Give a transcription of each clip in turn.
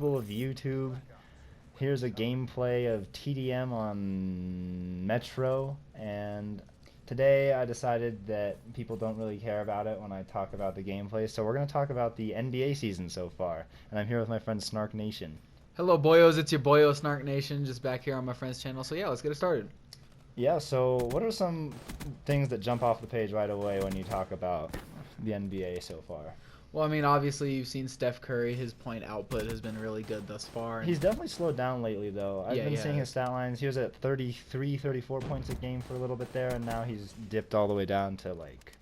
people of YouTube. Here's a gameplay of TDM on Metro, and today I decided that people don't really care about it when I talk about the gameplay, so we're going to talk about the NBA season so far. And I'm here with my friend SnarkNation. Hello, boyos. It's your boyo, SnarkNation, just back here on my friend's channel. So yeah, let's get it started. Yeah, so what are some things that jump off the page right away when you talk about the NBA so far? Well, I mean, obviously you've seen Steph Curry. His point output has been really good thus far. He's definitely slowed down lately, though. I've Yeah, been he seeing his has. stat lines. He was at 33, 34 points a game for a little bit there, and now he's dipped all the way down to, like...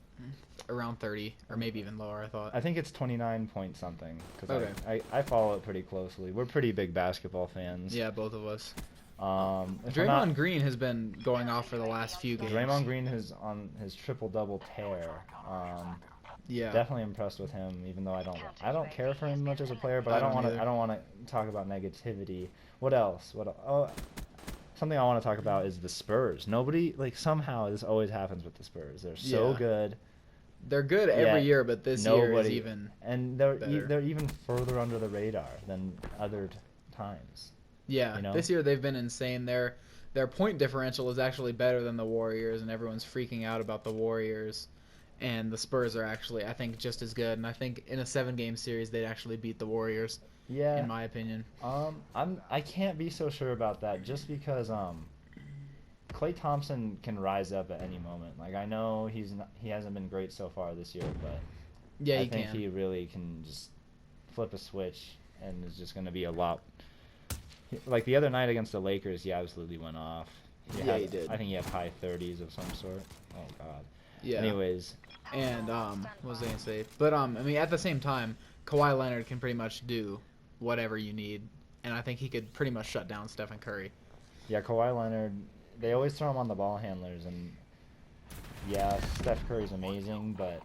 Around 30, or maybe even lower, I thought. I think it's 29 point something, because Okay. I follow it pretty closely. We're pretty big basketball fans. Yeah, both of us. If we're Draymond not, Green has been going off for the last few games. Draymond Green is on his triple-double tear. Yeah. Definitely impressed with him, even though I don't care for him much as a player, but I I don't don't want to either. talk about negativity. What else? Oh, something I want to talk about is the Spurs. Nobody, like, somehow this always happens with the Spurs. They're so Yeah. good. They're good every Yet year, but this year is nobody, even and better. they're even further under the radar than other times. Yeah, You know? this year they've been insane. Their point differential is actually better than the Warriors, and everyone's freaking out about the Warriors. And the Spurs are actually, I think, just as good. And I think in a 7-game series, they'd actually beat the Warriors, Yeah. in my opinion. I can't be so sure about that just because Klay Thompson can rise up at any moment. Like, I know he hasn't been great so far this year, but Yeah, I he think can. he really can just flip a switch and is just going to be a lot. Like the other night against the Lakers, he absolutely went off. He did. I think he had high 30s of some sort. Oh God. Yeah. Anyways, And what was I gonna say? But I mean, at the same time, Kawhi Leonard can pretty much do whatever you need, and I think he could pretty much shut down Stephen Curry. yeah, Kawhi Leonard. They always throw him on the ball handlers, and yeah, Steph Curry's amazing, but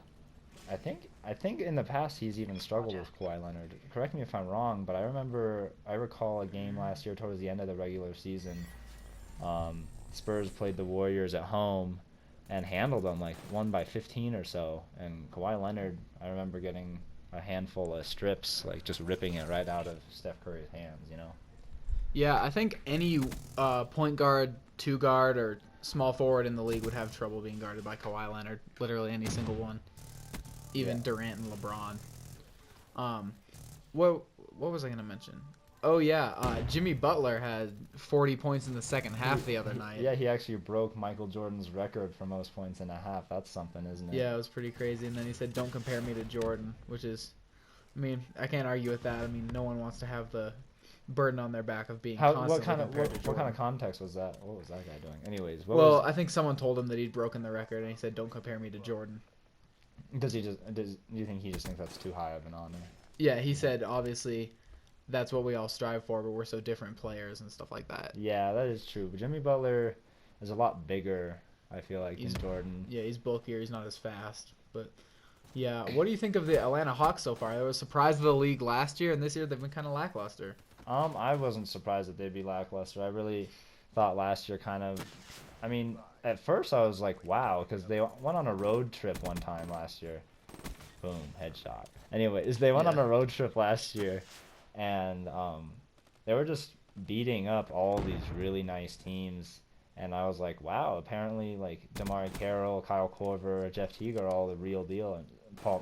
I think in the past he's even struggled with Kawhi Leonard. Correct me if I'm wrong, but I recall a game last year towards the end of the regular season. Spurs played the Warriors at home and handled them, like won by 15 or so. And Kawhi Leonard, I remember getting a handful of strips, like just ripping it right out of Steph Curry's hands. You know. Yeah, I think any point guard, two guard, or small forward in the league would have trouble being guarded by Kawhi Leonard. Literally any single one, even Yeah. Durant and LeBron. What was I gonna mention? Oh yeah, Jimmy Butler had 40 points in the second half the other night. Yeah, he actually broke Michael Jordan's record for most points in a half. That's something, isn't it? Yeah, it was pretty crazy. And then he said, "Don't compare me to Jordan," which is, I mean, I can't argue with that. I mean, no one wants to have the burden on their back of being constantly compared to What Jordan. kind of context was that? What was that guy doing? Anyways, I think someone told him that he'd broken the record, and he said, "Don't compare me to Jordan." do you think he just thinks that's too high of an honor? Yeah, he said, obviously, that's what we all strive for, but we're so different players and stuff like that. Yeah, that is true. But Jimmy Butler is a lot bigger, I feel like, He's- than Jordan. Yeah, he's bulkier. He's not as fast, but. Yeah, what do you think of the Atlanta Hawks so far? They were a surprise of the league last year, and this year they've been kind of lackluster. I wasn't surprised that they'd be lackluster. I really thought last year kind of. I mean, at first I was like, wow, because they went on a road trip one time last year. Boom, headshot. Anyways, they went on a road trip last year, and they were just beating up all these really nice teams. And I was like, wow, apparently, like, DeMar Carroll, Kyle Korver, Jeff Teague are all the real deal. And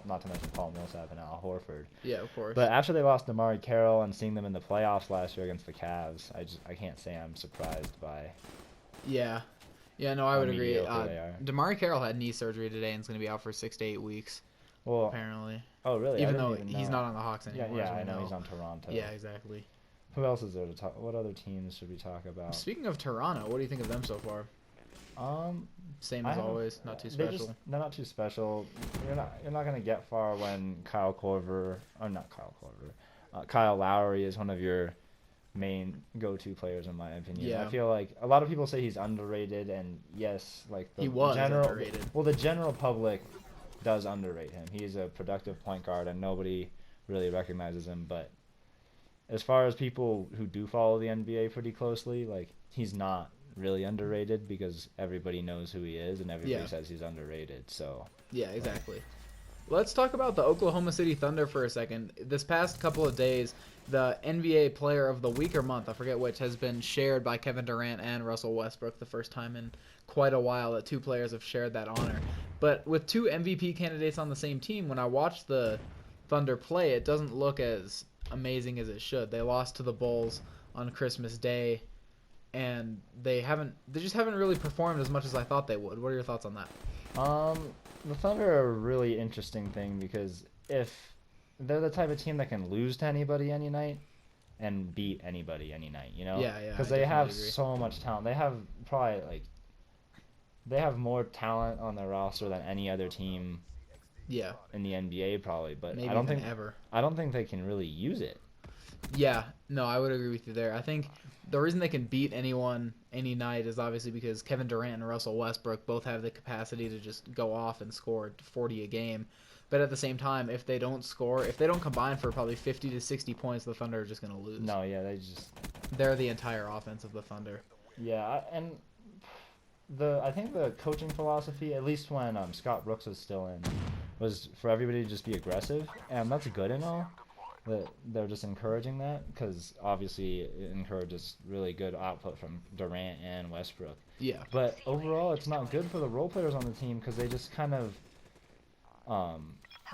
not to mention Paul Millsap and Al Horford. Yeah, of course. But after they lost DeMar Carroll and seeing them in the playoffs last year against the Cavs, I can't say I'm surprised by. Yeah. Yeah, no, I How would agree. mediocre they are. DeMar Carroll had knee surgery today and is going to be out for 6 to 8 weeks, Well, apparently. oh really? I Even didn't though even he's know. not on the Hawks Yeah, anymore. yeah, as we I know he's on Toronto. Yeah, exactly. Who else is there to talk? What other teams should we talk about? Speaking of Toronto, what do you think of them so far? Same I as haven't- always, not too they're special. they're not too special. You're not gonna get far when Kyle Korver, or not Kyle Korver, Kyle Lowry is one of your main go-to players in my opinion. Yeah. I feel like a lot of people say he's underrated, and yes, like the He was general, underrated. Well, the general public does underrate him. He's a productive point guard, and nobody really recognizes him. But as far as people who do follow the NBA pretty closely, like he's not really underrated because everybody knows who he is and everybody Yeah. says he's underrated. So Yeah, exactly. Let's talk about the Oklahoma City Thunder for a second. This past couple of days, the NBA Player of the Week or month, I forget which, has been shared by Kevin Durant and Russell Westbrook. The first time in quite a while that two players have shared that honor. But with two MVP candidates on the same team, when I watch the Thunder play, it doesn't look as amazing as it should. They lost to the Bulls on Christmas Day, and they just haven't really performed as much as I thought they would. What are your thoughts on that? The Thunder are a really interesting thing because if they're the type of team that can lose to anybody any night and beat anybody any night, you know? Yeah, yeah. Because I they have definitely agree. so much talent. They have probably they have more talent on their roster than any other team Yeah, in the NBA probably, but maybe I don't even think ever. I don't think they can really use it. Yeah, no, I would agree with you there. I think the reason they can beat anyone any night is obviously because Kevin Durant and Russell Westbrook both have the capacity to just go off and score 40 a game. But at the same time, if they don't score, if they don't combine for probably 50 to 60 points, the Thunder are just going to lose. No, yeah, they just They're the entire offense of the Thunder. yeah, and I think the coaching philosophy, at least when Scott Brooks was still in, was for everybody to just be aggressive, and that's good and all. That they're just encouraging that because obviously it encourages really good output from Durant and Westbrook. Yeah. But overall, it's not good for the role players on the team because they just kind of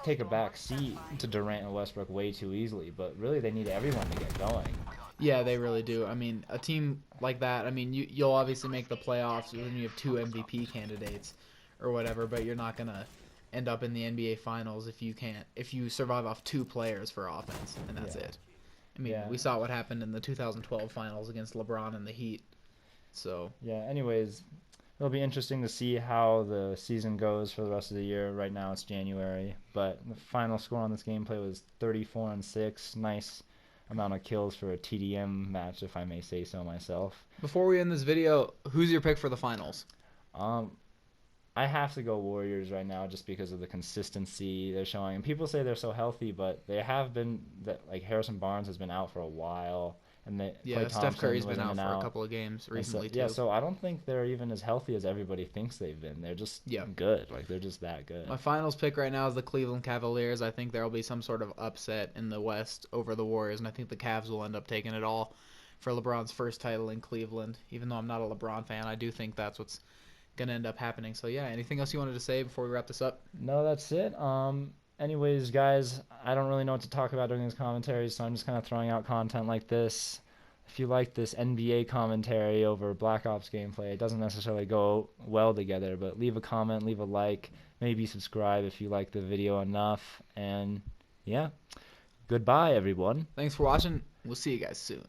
take a back seat to Durant and Westbrook way too easily. But really, they need everyone to get going. Yeah, they really do. I mean, a team like that, I mean, you'll obviously make the playoffs when you have two MVP candidates or whatever, but you're not going to end up in the NBA Finals if you survive off two players for offense, and that's Yeah. it. I mean, Yeah. we saw what happened in the 2012 Finals against LeBron and the Heat. So, Yeah, anyways, it'll be interesting to see how the season goes for the rest of the year. Right now it's January, but the final score on this gameplay was 34-6. Nice amount of kills for a TDM match, if I may say so myself. before we end this video, who's your pick for the finals? Um, I have to go Warriors right now just because of the consistency they're showing. And people say they're so healthy, but they have been that like Harrison Barnes has been out for a while, and Yeah, Klay Steph Thompson Curry's was been in out and for a couple of games And so, recently, yeah, too. so I don't think they're even as healthy as everybody thinks they've been. They're just good. Like they're just that good. My finals pick right now is the Cleveland Cavaliers. I think there will be some sort of upset in the West over the Warriors, and I think the Cavs will end up taking it all for LeBron's first title in Cleveland. Even though I'm not a LeBron fan, I do think that's what's going to end up happening. So, yeah, anything else you wanted to say before we wrap this up? No, that's it. Anyways, guys, I don't really know what to talk about during these commentaries, so I'm just kind of throwing out content like this. If you like this NBA commentary over Black Ops gameplay, it doesn't necessarily go well together, but leave a comment, leave a like, maybe subscribe if you like the video enough, and yeah, goodbye, everyone. Thanks for watching. We'll see you guys soon.